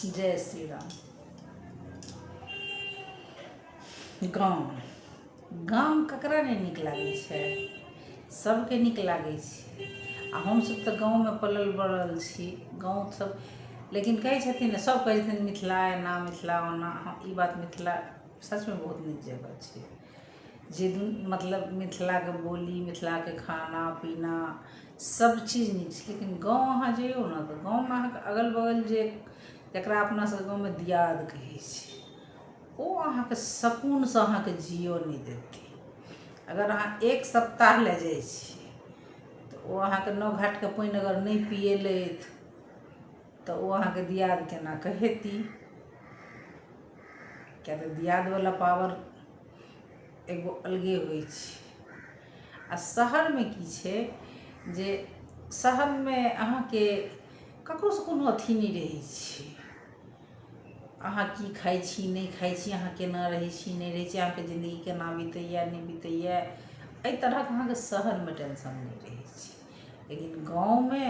जय श्री राम। गाम गाम ककरा नहीं नीक लागै छै, सबके नीक लागै छै। आ हमसब तऽ गाँवमे पलल बढ़ल छी। गाँव सब लेकिन कहै छथिन ने, सब कहै छथिन मिथिला एना मिथिला ओना। ई बात मिथिला सचमे बहुत नीक जगह छै। जे मतलब मिथिलाके बोली, मिथिलाके खाना पीना सब चीज नीक छै। लेकिन गाँव अहाँ जइयौ ने तऽ गाँवमे अहाँके अगल बगल जकरा अपना सब गाँवमे दियाद कहै छै, ओ अहाँके सकूनसँ अहाँके जियो नहि देतै। अगर अहाँ एक सप्ताह लए जाइ छी तऽ ओ अहाँके नौ घाटके पानि अगर नहि पिएलथि तऽ ओ अहाँके दियाद केना कहेती। किया तऽ दियादवला पावर एगो अलगे होइ छै। आ शहरमे की छै जे शहरमे अहाँके ककरोसँ कोनो अथी नहि रहै छै। अहाँ की खाइ छी नहि खाइ छी, अहाँ केना रहै छी नहि रहै छी, अहाँके ज़िन्दगी केना बीतैए नहि बीतैए, एहि तरहक अहाँके शहरमे टेंशन नहि रहै छै। लेकिन गाँवमे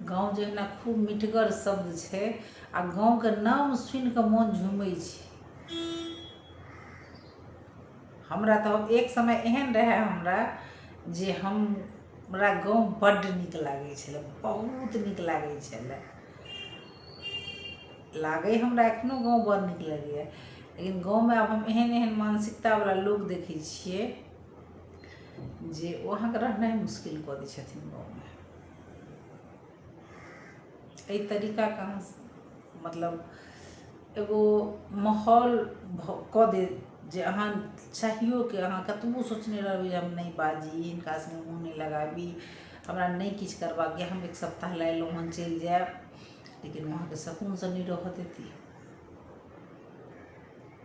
गाँव जहिना खूब मिठगर शब्द छै, आ गाँवके नाम सुनि कऽ मोन झूमै छै। हमरा तऽ एक समय एहन रहै हमरा जे हमरा गाँव बड्ड नीक लागै छलै, बहुत नीक लागै छलै। हमरा एखनो गाँव बड़ नीक लगैए। लेकिन गाँवमे आब हम एहन एहन मानसिकतावला लोक देखै छियै जे ओ अहाँके रहनाइ मुश्किल कऽ दै छथिन गाँवमे। एहि तरीकाके अहाँ मतलब एगो माहौल कऽ देत जे अहाँ चाहियो कि अहाँ कतबो सोचने रहबै जे हम नहि बाजी, हिनकासँ मुँह नहि लगाबी, हमरा नहि किछु करबाक यऽ, हम एक सप्ताह लए एलहुँ हन चलि जायब, लेकिन वहाँके सकूनसँ नहि रहऽ देती।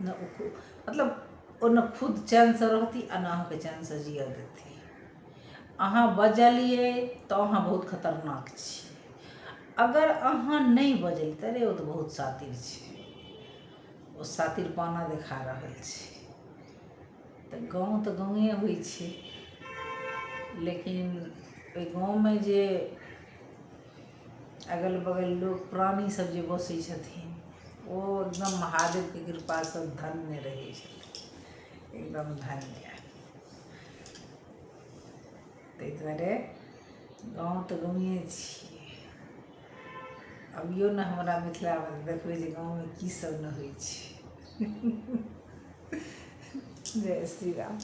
मतलब ओ न खुद चैनसँ रहती आ न अहाँके चैनसँ जियऽ देती। अहाँ बजलियै तऽ अहाँ बहुत खतरनाक छी। अगर अहाँ नहि बजलियै तऽ अरे ओ तऽ बहुत शातिर छै, ओ शातिरपना देखा रहल छै। तऽ गाँव तऽ गाँवे होइ छै। लेकिन ओहि गाँवमे जे अगल बगल लोक प्राणी सब जे बसै छथिन, ओ एकदम महादेवके कृपासँ धन्य रहै छथिन, एकदम धन्य। ताहि दुआरे गाँव तऽ गाँवे छियै। अबियौ ने हमरा मिथिलामे, देखबै जे गाँवमे की सब नहि होइ छै। जय श्री राम।